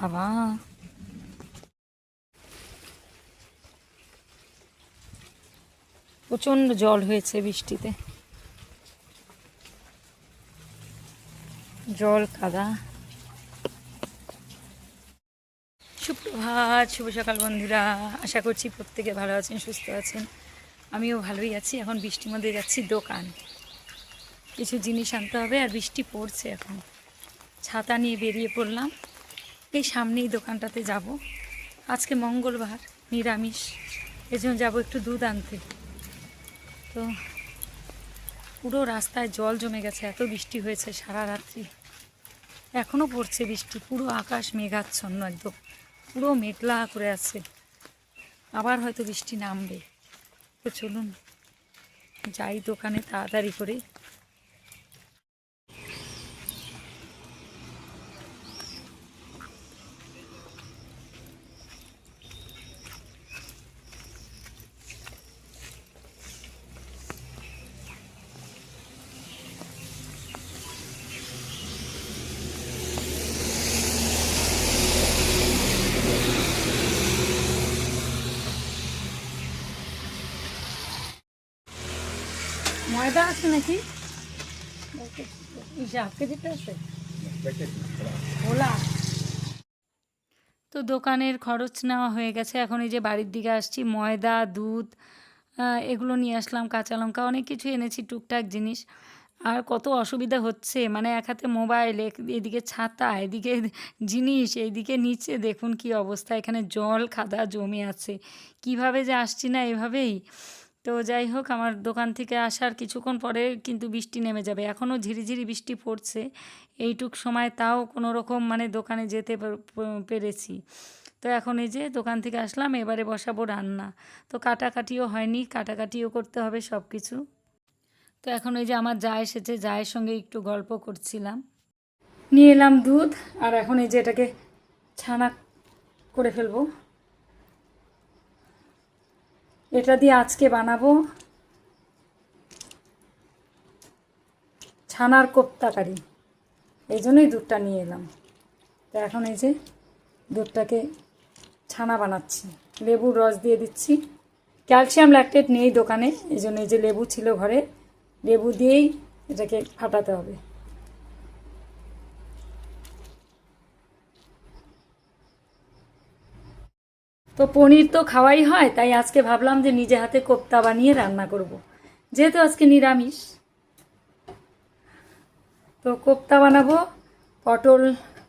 বাবা, প্রচণ্ড জল হয়েছে বৃষ্টিতে, জল কাদা। সুপ্রভাত, শুভ সকাল বন্ধুরা। আশা করছি প্রত্যেকে ভালো আছেন, সুস্থ আছেন। আমিও ভালোই আছি। এখন বৃষ্টির মধ্যে যাচ্ছি দোকান, কিছু জিনিস আনতে হবে। আর বৃষ্টি পড়ছে, এখন ছাতা নিয়ে বেরিয়ে পড়লাম। এই সামনেই দোকানটাতে যাব। আজকে মঙ্গলবার, নিরামিষ, এজন্য যাব একটু দুধ আনতে। তো পুরো রাস্তায় জল জমে গেছে, এত বৃষ্টি হয়েছে সারা রাত্রি। এখনও পড়ছে বৃষ্টি, পুরো আকাশ মেঘাচ্ছন্ন, একদম পুরো মেঘলা করে আছে। আবার হয়তো বৃষ্টি নামবে। তো চলুন যাই দোকানে তাড়াতাড়ি করে। ময়দা আছে নাকি? তো দোকানের খরচ নেওয়া হয়ে গেছে। এখন এই যে বাড়ির দিকে আসছি, ময়দা, দুধ, এগুলো নিয়ে আসলাম, কাঁচা লঙ্কা, অনেক কিছু এনেছি, টুকটাক জিনিস। আর কত অসুবিধা হচ্ছে, মানে এক হাতে মোবাইল, এদিকে ছাতা, এদিকে জিনিস, এইদিকে নিচে দেখুন কি অবস্থা। এখানে জল কাদা জমে আছে, কিভাবে যে আসছি না এভাবেই। তো যাই হোক, আমার দোকান থেকে আসার কিছুক্ষণ পরে কিন্তু বৃষ্টি নেমে যাবে। এখনও ঝিরিঝিরি বৃষ্টি পড়ছে। এইটুক সময় তাও কোনো রকম মানে দোকানে যেতে পেরেছি। তো এখন এই যে দোকান থেকে আসলাম, এবারে বসাবো রান্না। তো কাটাকাটিও হয়নি, কাটাকাটিও করতে হবে সব কিছু। তো এখন ওই যে আমার যা এসেছে, জায়ের সঙ্গে একটু গল্প করছিলাম। নিয়ে এলাম দুধ, আর এখন এই যে এটাকে ছানা করে ফেলবো। এটা দিয়ে আজকে বানাবো ছানার কোপ্তাকারি, এই জন্যই দুধটা নিয়ে এলাম। তো এখন এই যে দুধটাকে ছানা বানাচ্ছি, লেবুর রস দিয়ে দিচ্ছি। ক্যালসিয়াম ল্যাকটেট নেই দোকানে, এই জন্য এই যে লেবু ছিল ঘরে, লেবু দিয়েই এটাকে ফাটাতে হবে। তো পনির তো খাওয়াই হয়, তাই আজকে ভাবলাম যে নিজে হাতে কোপ্তা বানিয়ে রান্না করব, যেহেতু আজকে নিরামিষ। তো কোপ্তা বানাবো, পটল,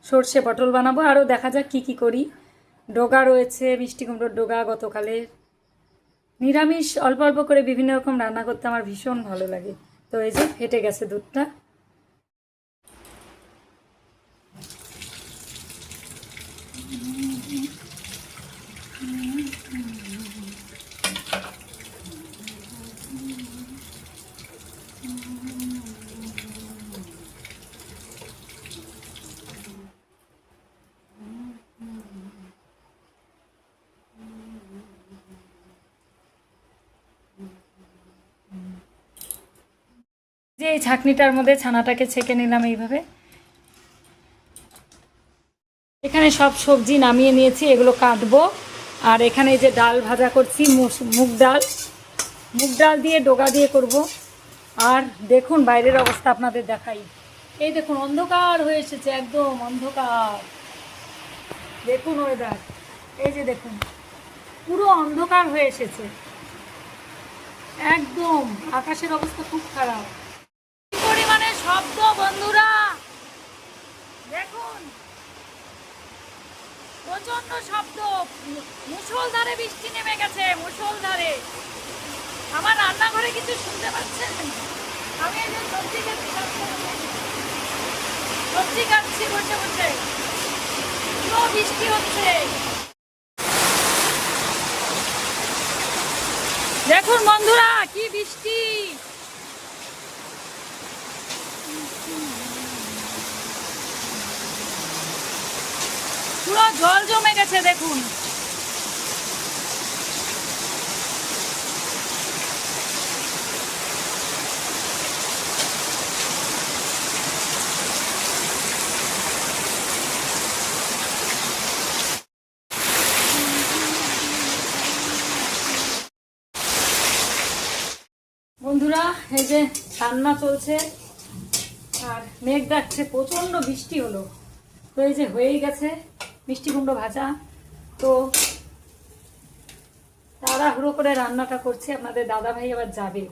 সর্ষে পটল বানাবো, আরও দেখা যাক কী কী করি। ডগা রয়েছে, মিষ্টি কুমড়োর ডগা গতকালের। নিরামিষ অল্প অল্প করে বিভিন্ন রকম রান্না করতে আমার ভীষণ ভালো লাগে। তো এই যে ফেটে গেছে দুধটা। যে এই ছাঁকনিটার মধ্যে ছানাটাকে ছেঁকে নিলাম এইভাবে। এখানে সব সবজি নামিয়ে নিয়েছি, এগুলো কাটবো। আর এখানে যে ডাল ভাজা করছি, মুগ ডাল দিয়ে ডগা দিয়ে করব। আর দেখুন বাইরের অবস্থা আপনাদের দেখাই। এই দেখুন অন্ধকার হয়ে এসেছে, একদম অন্ধকার। দেখুন ওয়েদার, এই যে দেখুন পুরো অন্ধকার হয়ে এসেছে, একদম আকাশের অবস্থা খুব খারাপ। কি পরিমাণে শব্দ বন্ধুরা, দেখুন প্রচন্ড শব্দ। মুষলধারে বৃষ্টি নেমে গেছে, মুষলধারে। আমার রান্নাঘরে কিছু শুনতে পাচ্ছেন? আমি এই যে সবজি কাটছি বসে বসে, পুরো বৃষ্টি হচ্ছে। দেখুন বন্ধুরা কি বৃষ্টি, পুরো জল জমে গেছে দেখুন। এই যে রান্না চলছে আর মেঘ ডাকছে, প্রচণ্ড বৃষ্টি হলো। তো এই যে হয়েই গেছে মিষ্টি কুমড়ো ভাজা। তো তাড়াহুড়ো করে রান্নাটা করছি, আপনাদের দাদা ভাই আবার যাবে,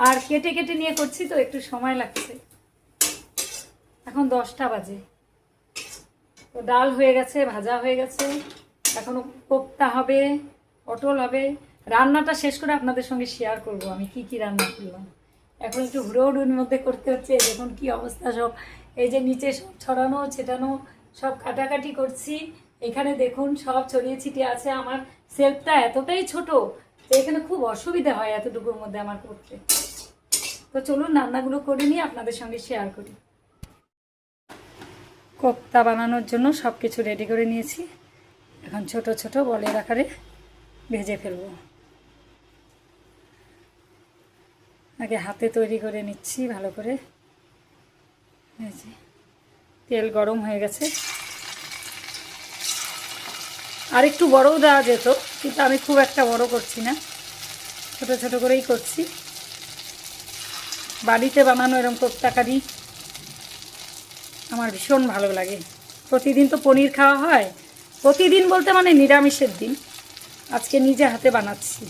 আর কেটে কেটে নিয়ে করছি তো একটু সময় লাগছে। এখন 10টা বাজে। তো ডাল হয়ে গেছে, ভাজা হয়ে গেছে, এখনো কোপ্তা হবে, পটল হবে। রান্নাটা শেষ করে আপনাদের সঙ্গে শেয়ার করব আমি কি কি রান্না করলাম। এখন একটু হুড়োহুড়ির মধ্যে করতে হচ্ছে, দেখুন কি অবস্থা সব। এই যে নিচে সব ছড়ানো ছেটানো, সব কাটাকাটি করছি। এখানে দেখুন সব ছড়িয়ে ছিটিয়ে আছে। আমার সেলফটা এতটাই ছোট যে এখানে খুব অসুবিধা হয় এতটুকুর মধ্যে আমার করতে। তো চলুন রান্নাগুলো করে নিয়ে আপনাদের সঙ্গে শেয়ার করি। কোপ্তা বানানোর জন্য সব কিছু রেডি করে নিয়েছি। এখন ছোট ছোট বলের আকারে ভেজে ফেলবো। আগে হাতে তৈরি করে নিচ্ছি ভালো করে। এই যে তেল গরম হয়ে গেছে। আর একটু বড়ও দেওয়া যেত, কিন্তু আমি খুব একটা বড় করছি না, ছোট ছোট করেই করছি। বাড়িতে বানানো এরকম কোপ্তা কারি আমার ভীষণ ভালো লাগে। প্রতিদিন তো পনির খাওয়া হয়, প্রতিদিন বলতে মানে নিরামিষের দিন। আজকে নিজে হাতে বানাচ্ছি।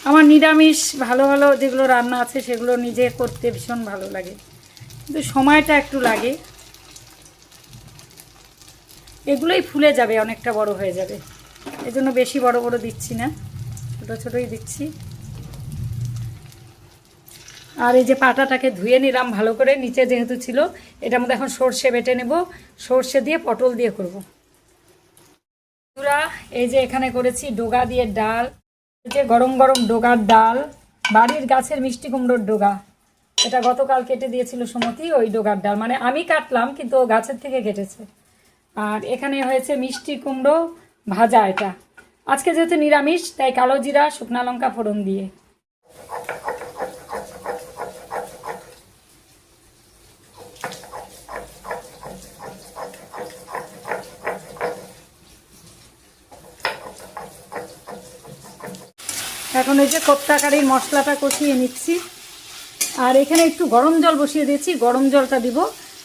আমার নিরামিষ ভালো ভালো যেগুলো রান্না আছে সেগুলো নিজে করতে ভীষণ ভালো লাগে, কিন্তু সময়টা একটু লাগে। এগুলোই ফুলে যাবে, অনেকটা বড় হয়ে যাবে, এজন্য বেশি বড় বড় দিচ্ছি না, ছোটো ছোটোই দিচ্ছি। আর এই যে পাটাটাকে ধুয়ে নিলাম ভালো করে, নিচে যেহেতু ছিল। এটার মধ্যে এখন সর্ষে বেটে নেব, সর্ষে দিয়ে পটল দিয়ে করব। এই যে এখানে করেছি ডোগা দিয়ে ডাল। এই যে গরম গরম ডোগার ডাল, বাড়ির গাছের মিষ্টি কুমড়োর ডোগা। এটা গতকাল কেটে দিয়েছিল সুমতি, ওই ডোগার ডাল, মানে আমি কাটলাম কিন্তু ও গাছের থেকে কেটেছে। আর এখানে হয়েছে মিষ্টি কুমড়ো ভাজা। এটা আজকে যেহেতু নিরামিষ তাই কালো জিরা শুকনা লঙ্কা ফোড়ন দিয়ে। এখন এই যে কোপ্তা কারির মশলাটা কষিয়ে নিচ্ছি। আর এখানে একটু গরম জল বসিয়ে দিয়েছি, গরম জলটা দিব।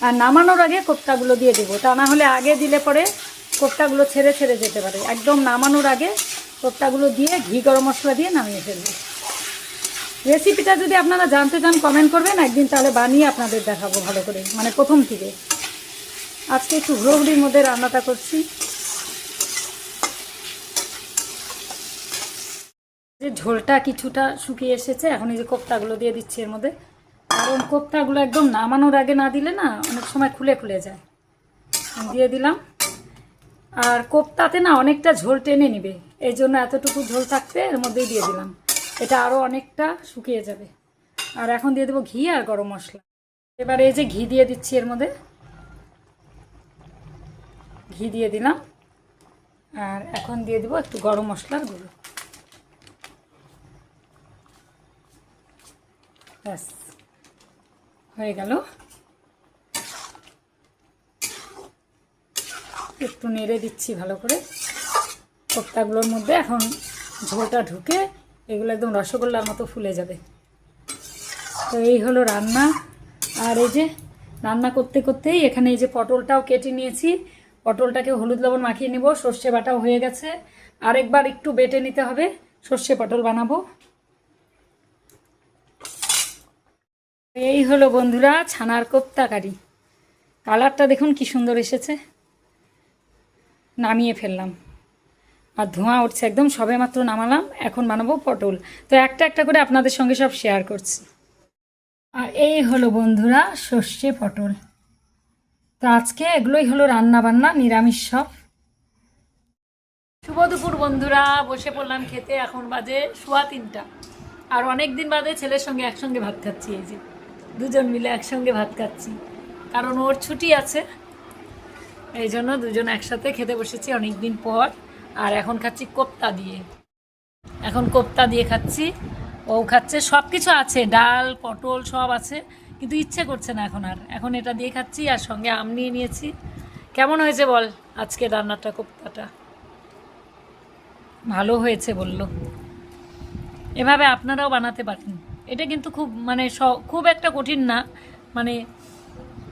আর নামানোর আগে কোপ্তাগুলো দিয়ে দেবো, তা না হলে আগে দিলে পরে কোপ্তাগুলো ছেড়ে ছেড়ে যেতে পারে। একদম নামানোর আগে কোপ্তাগুলো দিয়ে ঘি গরম মশলা দিয়ে নামিয়ে ফেলবো। রেসিপিটা যদি আপনারা জানতে চান কমেন্ট করবেন, একদিন তাহলে বানিয়ে আপনাদের দেখাবো ভালো করে, মানে প্রথম থেকে। আজকে একটু হুড়োহুড়ির মধ্যে রান্নাটা করছি। যে ঝোলটা কিছুটা শুকিয়ে এসেছে, এখন এই যে কোপ্তাগুলো দিয়ে দিচ্ছি এর মধ্যে। কারণ কোপ্তাগুলো একদম নামানোর আগে না দিলে না অনেক সময় খুলে খুলে যায়। দিয়ে দিলাম। আর কোপ্তাতে না অনেকটা ঝোল টেনে নিবে, এই জন্য এতটুকু ঝোল থাকতে এর মধ্যেই দিয়ে দিলাম। এটা আরও অনেকটা শুকিয়ে যাবে। আর এখন দিয়ে দেবো ঘি আর গরম মশলা। এবারে এই যে ঘি দিয়ে দিচ্ছি এর মধ্যে, ঘি দিয়ে দিলাম। আর এখন দিয়ে দেবো একটু গরম মশলার গুঁড়ো। ব্যাস হয়ে গেল। একটু নেড়ে দিচ্ছি ভালো করে। কোপ্তাগুলোর মধ্যে এখন ঝোলটা ঢুকে এগুলো একদম রসগোল্লার মতো ফুলে যাবে। তো এই হলো রান্না। আর এই যে রান্না করতে করতেই এখানে এই যে পটলটাও কেটে নিয়েছি, পটলটাকে হলুদ লবণ মাখিয়ে নেব। সর্ষে বাটাও হয়ে গেছে, আরেকবার একটু বেটে নিতে হবে, সর্ষে পটল বানাবো। এই হলো বন্ধুরা ছানার কোপ্তা কারি। কালারটা দেখুন কি সুন্দর এসেছে। নামিয়ে ফেললাম, আর ধোঁয়া উঠছে একদম, সবে মাত্র নামালাম। এখন বানাবো পটল। তো একটা একটা করে আপনাদের সঙ্গে সব শেয়ার করছি। আর এই হলো বন্ধুরা সর্ষে পটল। তো আজকে এগুলোই হলো রান্না বান্না, নিরামিষ সব। শুভ দুপুর বন্ধুরা, বসে পড়লাম খেতে। এখন বাজে 3:15। আর অনেক দিন বাদে ছেলের সঙ্গে একসঙ্গে ভাত খাচ্ছি। এই যে দুজন মিলে একসঙ্গে ভাত খাচ্ছি, কারণ ওর ছুটি আছে, এই জন্য দুজন একসাথে খেতে বসেছি অনেক দিন পর। আর এখন খাচ্ছি কোপ্তা দিয়ে, এখন কোপ্তা দিয়ে খাচ্ছি। ও খাচ্ছে, সব কিছু আছে, ডাল পটল সব আছে, কিন্তু ইচ্ছে করছে না এখন আর। এখন এটা দিয়ে খাচ্ছি, আর সঙ্গে আম নিয়ে নিয়েছি। কেমন হয়েছে বল আজকে রান্নাটা? কোপ্তাটা ভালো হয়েছে বলল। এভাবে আপনারাও বানাতে পারেন। এটা কিন্তু খুব মানে খুব একটা কঠিন না, মানে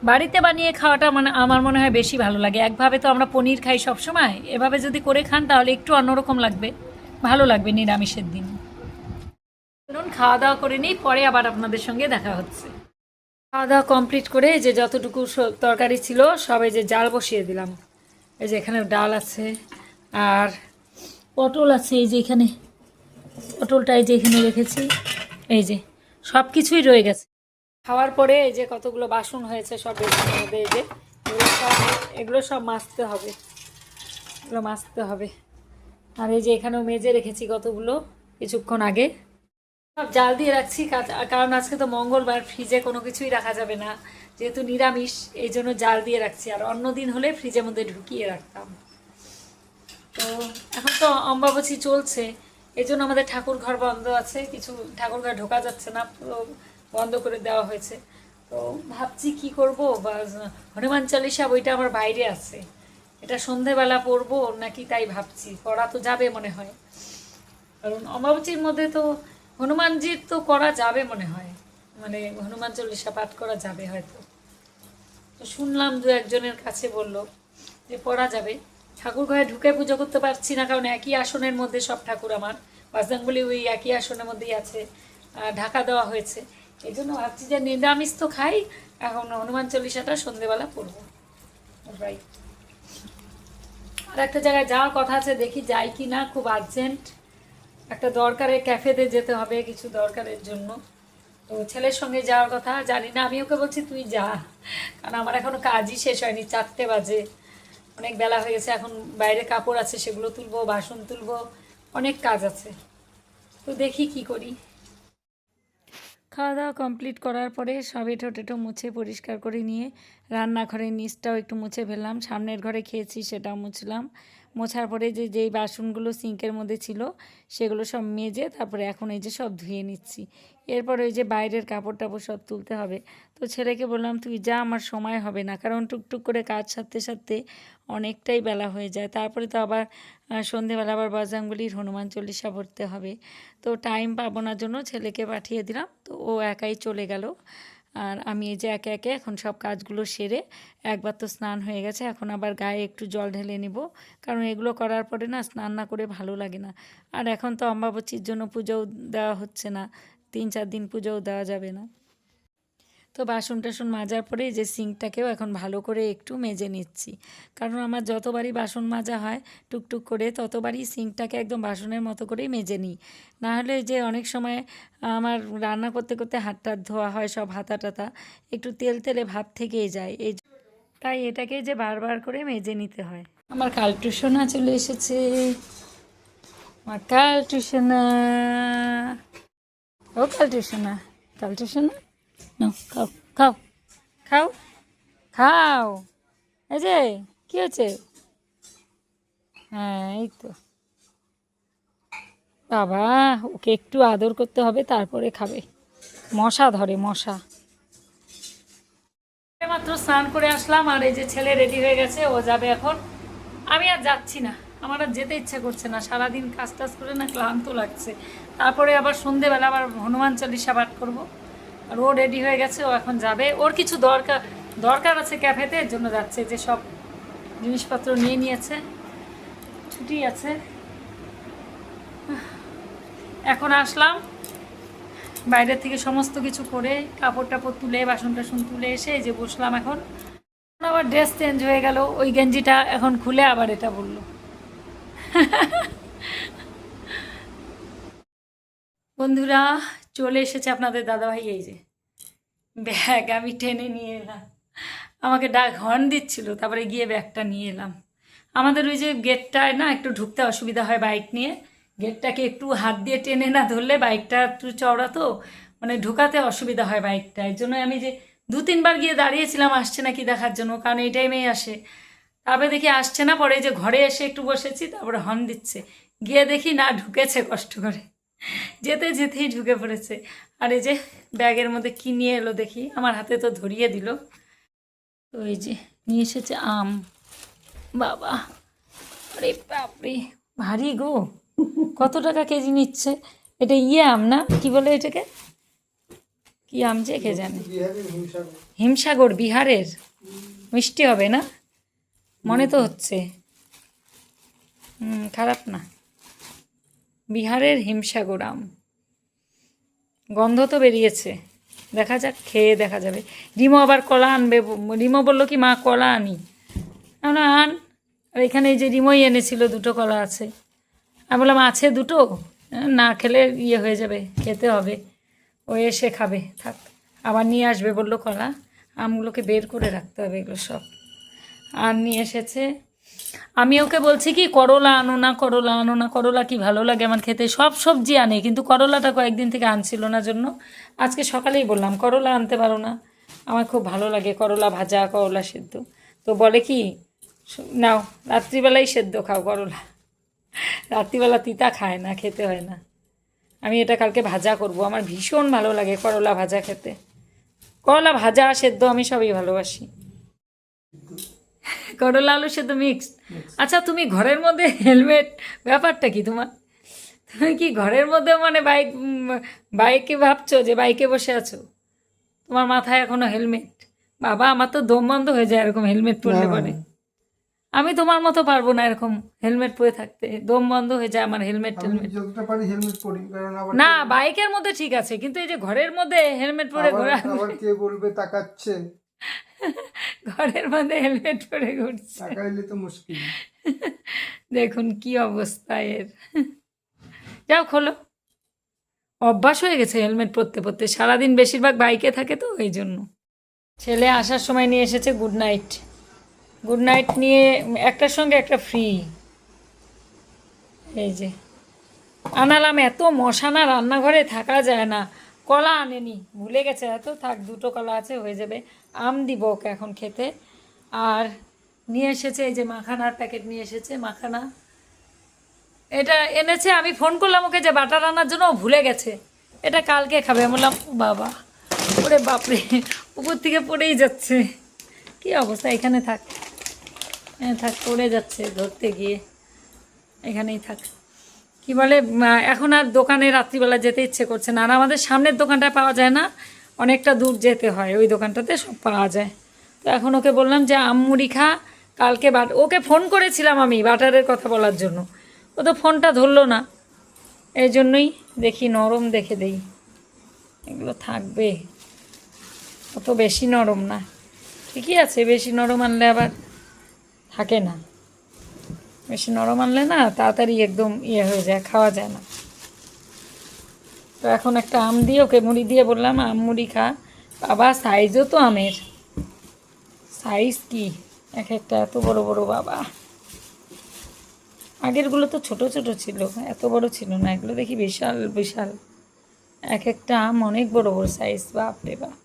বাড়িতে বানিয়ে খাওয়াটা মানে আমার মনে হয় বেশি ভালো লাগে। একভাবে তো আমরা পনির খাই সবসময়, এভাবে যদি করে খান তাহলে একটু অন্যরকম লাগবে, ভালো লাগবে নিরামিষের দিন। চলুন খাওয়া দাওয়া করে নিই, পরে আবার আপনাদের সঙ্গে দেখা হচ্ছে। খাওয়া দাওয়া কমপ্লিট করে যে যতটুকু তরকারি ছিল সবাই যে জাল বসিয়ে দিলাম। এই যে এখানে ডাল আছে, আর পটল আছে, এই যে এখানে পটলটা এই যে এখানে রেখেছি, এই যে সব কিছুই রয়ে গেছে। খাওয়ার পরে এই যে কতগুলো বাসন হয়েছে সব বেসনের মধ্যে, এই যে এগুলো সব মাজতে হবে, এগুলো মাজতে হবে। আর এই যে এখানেও মেজে রেখেছি কতগুলো কিছুক্ষণ আগে, সব জাল দিয়ে রাখছি। কারণ আজকে তো মঙ্গলবার, ফ্রিজে কোনো কিছুই রাখা যাবে না, যেহেতু নিরামিষ, এই জন্য জাল দিয়ে রাখছি। আর অন্য দিন হলে ফ্রিজের মধ্যে ঢুকিয়ে রাখতাম। তো এখন তো অম্বাবচী চলছে, এই জন্য আমাদের ঠাকুর ঘর বন্ধ আছে, কিছু ঠাকুর ঘর ঢোকা যাচ্ছে না, পুরো বন্ধ করে দেওয়া হয়েছে। তো ভাবছি কি করব, বা হনুমান চালিসা বইটা আমার বাইরে আছে, এটা সন্ধেবেলা পড়বো নাকি তাই ভাবছি। পড়া তো যাবে মনে হয়, কারণ অম্বাবচীর মধ্যে তো হনুমানজির তো করা যাবে মনে হয়, মানে হনুমান চল্লিশা পাঠ করা যাবে হয়তো। তো শুনলাম দু একজনের কাছে বলল যে পড়া যাবে। ঠাকুর ঘরে ঢুকে পুজো করতে পারছি না, কারণ একই আসনের মধ্যে সব ঠাকুর আমার, বাজরংবলী ওই একই আসনের মধ্যেই আছে, ঢাকা দেওয়া হয়েছে। এই জন্য ভাবছি যে নিরামিষ তো খাই, এখন হনুমান চল্লিশাটা সন্ধেবেলা পড়বো। রাইট। আর একটা জায়গায় যাওয়ার কথা আছে, দেখি যাই কি না, খুব আর্জেন্ট একটা দরকারে ক্যাফেতে যেতে হবে কিছু দরকারের জন্য। তো ছেলের সঙ্গে যাওয়ার কথা, জানি না, আমি ওকে বলছি তুই যা, কারণ আমার এখনও কাজই শেষ হয়নি, 4টে বাজে, অনেক বেলা হয়ে গেছে। এখন বাইরে কাপড় আছে, সেগুলো তুলবো, বাসন তুলবো, অনেক কাজ আছে। তো দেখি কি করি। খাওয়া দাওয়া কমপ্লিট করার পরে সব এঁটো টেটো মুছে পরিষ্কার করে নিয়ে রান্নাঘরের নিচটাও একটু মুছে ফেললাম, সামনের ঘরে খেয়েছি সেটাও মুছলাম। মোছার পরে যেই বাসনগুলো সিঙ্কের মধ্যে ছিল সেগুলো সব মেজে তারপরে এখন এই যে সব ধুয়ে নিচ্ছি। এরপর ওই যে বাইরের কাপড় টাপড় সব তুলতে হবে। তো ছেলেকে বললাম তুই যা, আমার সময় হবে না, কারণ টুকটুক করে কাজ সারতে সারতে অনেকটাই বেলা হয়ে যায়। তারপরে তো আবার সন্ধেবেলা আবার বজরংবলীর হনুমান চল্লিশা পড়তে হবে, তো টাইম পাবো না, জন্য ছেলেকে পাঠিয়ে দিলাম। তো ও একাই চলে গেল। আর আমি এই যে একে একে এখন সব কাজগুলো সেরে, একবার তো স্নান হয়ে গেছে, এখন আবার গায়ে একটু জল ঢেলে নেব, কারণ এগুলো করার পরে না স্নান না করে ভালো লাগে না। আর এখন তো অম্বাবচীর জন্য পুজোও দেওয়া হচ্ছে না, 3-4 দিন পুজোও দেওয়া যাবে না। তো বাসন টাসন মাজার পরে যে সিঙ্কটাকেও এখন ভালো করে একটু মেজে নিচ্ছি, কারণ আমার যতবারই বাসন মাজা হয় টুকটুক করে ততবারই সিঙ্কটাকে একদম বাসনের মতো করেই মেজে নিই। না হলে যে অনেক সময় আমার রান্না করতে করতে হাত টাত ধোয়া হয়, সব হাতা টাতা একটু তেল তেলে ভাব থেকেই যায়, তাই এটাকে যে বারবার করে মেজে নিতে হয়। আমার কালটু সোনা চলে এসেছে, আমার কালটু সোনা, ও কালটু সোনা, কালটু সোনা, নাও খাও, খাও, খাও, খাও, এই যে কী হচ্ছে, হ্যাঁ এই তো, বাবা ওকে একটু আদর করতে হবে তারপরে খাবে, মশা ধরে মশা। মাত্র স্নান করে আসলাম, আর এই যে ছেলে রেডি হয়ে গেছে, ও যাবে এখন। আমি আর যাচ্ছি না, আমার আর যেতে ইচ্ছে করছে না, সারাদিন কাজ টাজ করে না ক্লান্ত লাগছে। তারপরে আবার সন্ধেবেলা আবার হনুমান চল্লিশা পাঠ করবো। আর ও রেডি হয়ে গেছে, ও এখন যাবে, ওর কিছু দরকার আছে ক্যাফেতে, এর জন্য যাচ্ছে, যে সব জিনিসপত্র নিয়ে নিয়েছে, ছুটি আছে। এখন আসলাম বাইরে থেকে সমস্ত কিছু করে, কাপড় টাপড় তুলে বাসন টাসন তুলে এসে এই যে বসলাম। এখন আবার ড্রেস চেঞ্জ হয়ে গেল, ওই গেঞ্জিটা এখন খুলে আবার এটা বললো। বন্ধুরা চলে এসেছে আপনাদের দাদাভাই, এই যে ব্যাগ আমি টেনে নিয়ে এলাম, আমাকে হর্ন দিচ্ছিল, তারপরে গিয়ে ব্যাগটা নিয়ে এলাম। আমাদের ওই যে গেটটায় না একটু ঢুকতে অসুবিধা হয় বাইক নিয়ে, গেটটাকে একটু হাত দিয়ে টেনে না ধরলে, বাইকটা একটু চওড়া তো, মানে ঢুকাতে অসুবিধা হয় বাইকটা। এর জন্য আমি যে 2-3 বার গিয়ে দাঁড়িয়েছিলাম আসছে নাকি দেখার জন্য, কারণ এই টাইমেই আসে। তারপরে দেখি আসছে না, পরে যে ঘরে এসে একটু বসেছি, তারপরে হর্ন দিচ্ছে, গিয়ে দেখি না ঢুকেছে, কষ্ট করে যেতে যেতেই ঢুকে পড়েছে। আর এই যে ব্যাগের মধ্যে কী নিয়ে এলো দেখি, আমার হাতে তো ধরিয়ে দিল। তো এই যে নিয়ে এসেছে আম, বাবা আরে বাপরে ভারী গো, কত টাকা কেজি নিচ্ছে? এটা আম না, কি বলে এটাকে, কি আম যে কে জানে। বিহারের হিমসাগর। হিমসাগর বিহারের, মিষ্টি হবে না মনে তো হচ্ছে। খারাপ না, বিহারের হিমসাগর আম, গন্ধ তো বেরিয়েছে। দেখা যাক, খেয়ে দেখা যাবে। রিমো আবার কলা আনবে, রিমো বললো কি মা কলা আনি, আমরা আন। আর এখানে এই যে রিমোই এনেছিল, দুটো কলা আছে। আমি বললাম আছে দুটো, না খেলে ইয়ে হয়ে যাবে, খেতে হবে। ও এসে খাবে, থাক। আবার নিয়ে আসবে বললো কলা। আমগুলোকে বের করে রাখতে হবে এগুলো সব। আর নিয়ে এসেছে। আমি ওকে বলছি কি করলা আনো না, করলা আনো না, করলা কি ভালো লাগে আমার খেতে। সব সবজি আনে, কিন্তু করলাটা কয়েকদিন থেকে আনছিল না জন্য আজকে সকালেই বললাম করলা আনতে পারো না, আমার খুব ভালো লাগে করলা ভাজা, করলা সেদ্ধ। তো বলে কি নাও রাত্রিবেলাই সেদ্ধ খাও করলা, রাত্রিবেলা তিতা খায় না, খেতে হয় না। আমি এটা কালকে ভাজা করব, আমার ভীষণ ভালো লাগে করলা ভাজা খেতে। করলা ভাজা সেদ্ধ আমি সবই ভালোবাসি। করলা আলু সেদ্ধ মিক্সড। আচ্ছা তুমি ঘরের মধ্যে হেলমেট, ব্যাপারটা কি তোমার? তুমি কি ঘরের মধ্যে মানে বাইকে ভাবছো যে বাইকে বসে আছো, তোমার মাথায় এখনো হেলমেট? বাবা আমার তো দম বন্ধ হয়ে যায় এরকম হেলমেট পরলে পরে। আমি তোমার মতো পারবো না এরকম হেলমেট পরে থাকতে, দম বন্ধ হয়ে যায় আমার। হেলমেট যতটা পারি হেলমেট পরি, কারণ আবার না বাইকের মধ্যে ঠিক আছে, কিন্তু এই যে ঘরের মধ্যে হেলমেট পরে ঘোরা, আবার কে বলবে তাকাচ্ছে, ঘরের মধ্যে হেলমেট পরে ঘুরছে, তাকাইলে তো মুশকিল। দেখুন কি অবস্থা এর। যাও খোলো, অভ্যাস হয়ে গেছে হেলমেট পরতে পরতে, সারাদিন বেশিরভাগ বাইকে থাকে তো এই জন্য। ছেলে আসার সময় নিয়ে এসেছে গুড নাইট। গুড নাইট নিয়ে একটার সঙ্গে একটা ফ্রি। এই যে আনালাম, এত মশা না রান্নাঘরে থাকা যায় না। কলা আনেনি, ভুলে গেছে, এত থাক, দুটো কলা আছে হয়ে যাবে। আম দিব ওকে এখন খেতে। আর নিয়ে এসেছে এই যে মাখানার প্যাকেট নিয়ে এসেছে, মাখানা এটা এনেছে। আমি ফোন করলাম ওকে যে বাটার আনার জন্য, ও ভুলে গেছে, এটা কালকে খাবে। আমি বললাম বাবা, ওরে বাপরে, উপর থেকে পড়েই যাচ্ছে, কি অবস্থা। এখানে থাক, থাক, পড়ে যাচ্ছে ধরতে গিয়ে, এখানেই থাক। কি বলে, এখন আর দোকানে রাত্রিবেলা যেতে ইচ্ছে করছে না। আর আমাদের সামনের দোকানটায় পাওয়া যায় না, অনেকটা দূর যেতে হয়, ওই দোকানটাতে সব পাওয়া যায়। তো এখন ওকে বললাম যে আম মুড়ি খা, কালকে ওকে ফোন করেছিলাম আমি বাটারের কথা বলার জন্য, ও তো ফোনটা ধরলো না। এই জন্যই দেখি নরম দেখে দেই, এগুলো থাকবে, অত বেশি নরম না, ঠিকই আছে। বেশি নরম আনলে আবার থাকে না, বেশি নরম আনলে না তাড়াতাড়ি একদম ইয়ে হয়ে যায়, খাওয়া যায় না। তো এখন একটা আম দিয়ে ওকে মুড়ি দিয়ে বললাম আম মুড়ি খা। বাবা সাইজও তো আমের, সাইজ কি এক একটা এত বড় বড় বাবা। আগেরগুলো তো ছোট ছোট ছিল, এত বড় ছিল না, এগুলো দেখি বিশাল বিশাল, এক একটা আম অনেক বড় বড় সাইজ, বাপরে বাপ।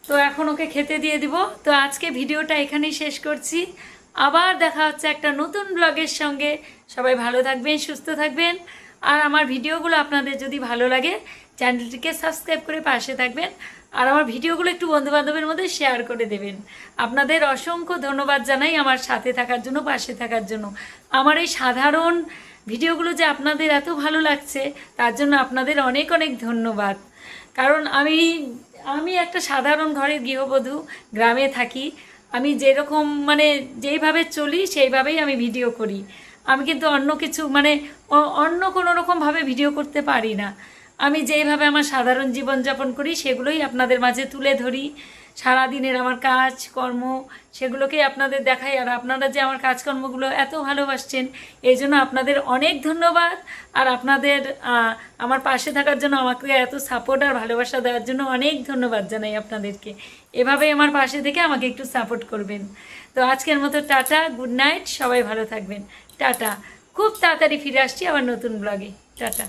তো এখন ওকে খেতে দিয়ে দিব। তো আজকে ভিডিওটা এখানেই শেষ করছি, আবার দেখা হচ্ছে একটা নতুন ব্লগের সঙ্গে। সবাই ভালো থাকবেন, সুস্থ থাকবেন। আর আমার ভিডিওগুলো আপনাদের যদি ভালো লাগে চ্যানেলটিকে সাবস্ক্রাইব করে পাশে থাকবেন। আর আমার ভিডিওগুলো একটু বন্ধুবান্ধবের মধ্যে শেয়ার করে দেবেন। আপনাদের অসংখ্য ধন্যবাদ জানাই আমার সাথে থাকার জন্য, পাশে থাকার জন্য। আমার এই সাধারণ ভিডিওগুলো যে আপনাদের এত ভালো লাগছে, তার জন্য আপনাদের অনেক অনেক ধন্যবাদ। কারণ আমি একটা সাধারণ ঘরের গৃহবধূ, গ্রামে থাকি। আমি যেরকম মানে যেইভাবে চলি সেইভাবেই আমি ভিডিও করি। আমি কিন্তু অন্য কিছু মানে অন্য কোনো রকমভাবে ভিডিও করতে পারি না। আমি যেইভাবে আমার সাধারণ জীবনযাপন করি সেগুলোই আপনাদের মাঝে তুলে ধরি। সারাদিনের আমার কাজকর্ম সেগুলোকেই আপনাদের দেখাই। আর আপনারা যে আমার কাজকর্মগুলো এত ভালোবাসছেন, এই জন্য আপনাদের অনেক ধন্যবাদ। আর আপনাদের আমার পাশে থাকার জন্য, আমাকে এত সাপোর্ট আর ভালোবাসা দেওয়ার জন্য অনেক ধন্যবাদ জানাই আপনাদেরকে। এভাবেই আমার পাশে থেকে আমাকে একটু সাপোর্ট করবেন। তো আজকের মতো টাটা, গুড নাইট, সবাই ভালো থাকবেন, টাটা। খুব তাড়াতাড়ি ফিরে আসছি আবার নতুন ব্লগে, টাটা।